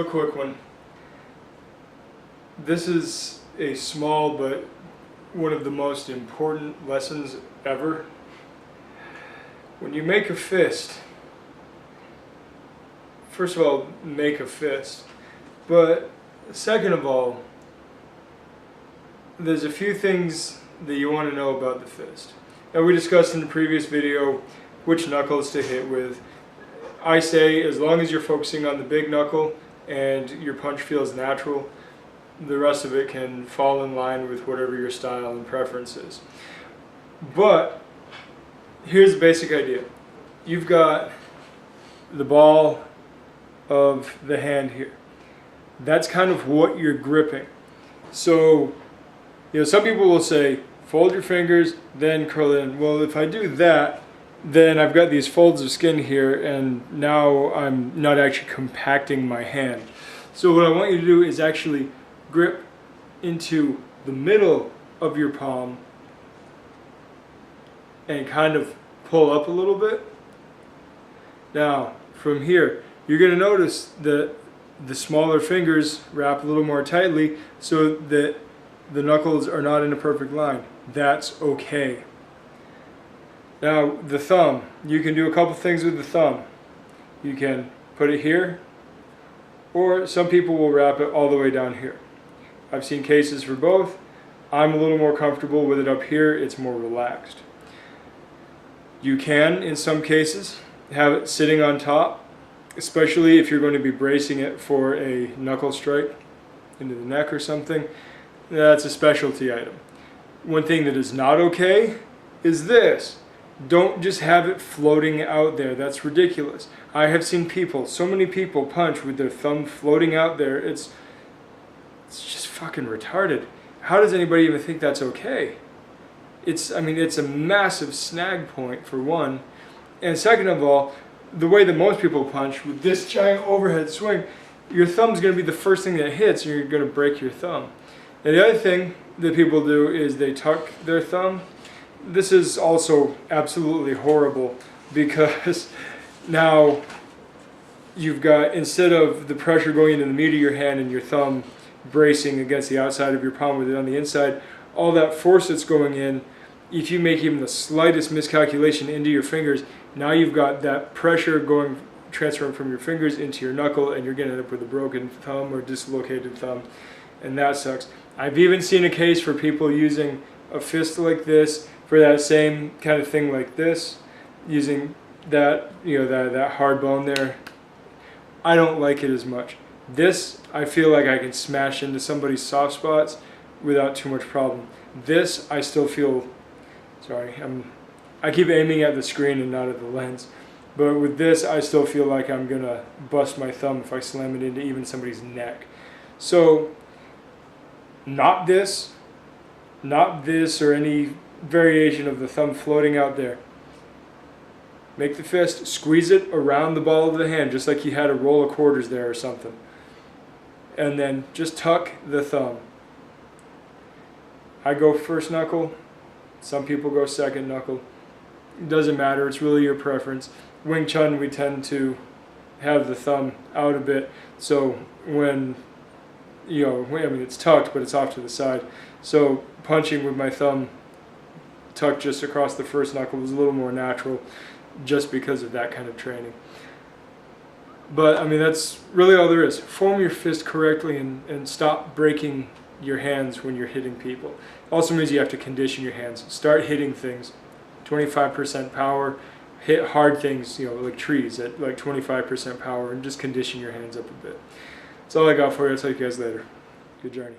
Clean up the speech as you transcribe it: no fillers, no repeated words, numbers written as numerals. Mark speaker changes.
Speaker 1: real quick one. This is a small but one of the most important lessons ever. When you make a fist, first of all, make a fist. But second of all, there's a few things that you want to know about the fist. Now, we discussed in the previous video which knuckles to hit with. I say as long as you're focusing on the big knuckle and your punch feels natural, the rest of it can fall in line with whatever your style and preference is. But here's the basic idea. You've got the ball of the hand here. That's kind of what you're gripping. So, some people will say, fold your fingers, then curl in. Well, if I do that, then I've got these folds of skin here, and now I'm not actually compacting my hand. So what I want you to do is actually grip into the middle of your palm and kind of pull up a little bit. Now, from here, you're going to notice that the smaller fingers wrap a little more tightly so that the knuckles are not in a perfect line. That's okay. Now, the thumb. You can do a couple things with the thumb. You can put it here, or some people will wrap it all the way down here. I've seen cases for both. I'm a little more comfortable with it up here. It's more relaxed. You can, in some cases, have it sitting on top, especially if you're going to be bracing it for a knuckle strike into the neck or something. That's a specialty item. One thing that is not okay is this. Don't just have it floating out there. That's ridiculous. I have seen people, so many people punch with their thumb floating out there. It's just fucking retarded. How does anybody even think that's okay? It's a massive snag point for one. And second of all, the way that most people punch with this giant overhead swing, your thumb's going to be the first thing that hits and you're going to break your thumb. And the other thing that people do is they tuck their thumb. This is also absolutely horrible because now you've got, instead of the pressure going into the meat of your hand and your thumb bracing against the outside of your palm with it on the inside, all that force that's going in, if you make even the slightest miscalculation into your fingers, now you've got that pressure transferring from your fingers into your knuckle, and you're going to end up with a broken thumb or dislocated thumb, and that sucks. I've even seen a case for people using a fist like this for that same kind of thing like this, using that, that hard bone there. I don't like it as much. This, I feel like I can smash into somebody's soft spots without too much problem. This, I still feel, I keep aiming at the screen and not at the lens. But with this, I still feel like I'm gonna bust my thumb if I slam it into even somebody's neck. So, not this or any variation of the thumb floating out there. Make the fist, squeeze it around the ball of the hand, just like you had a roll of quarters there or something. And then just tuck the thumb. I go first knuckle, some people go second knuckle. It doesn't matter, it's really your preference. Wing Chun, we tend to have the thumb out a bit, so when, it's tucked, but it's off to the side. So punching with my thumb tucked just across the first knuckle was a little more natural just because of that kind of training. But that's really all there is. Form your fist correctly and stop breaking your hands when you're hitting people. Also means you have to condition your hands. Start hitting things 25% power, hit hard things, like trees at like 25% power, and just condition your hands up a bit. That's all I got for you. I'll talk to you guys later. Good journey.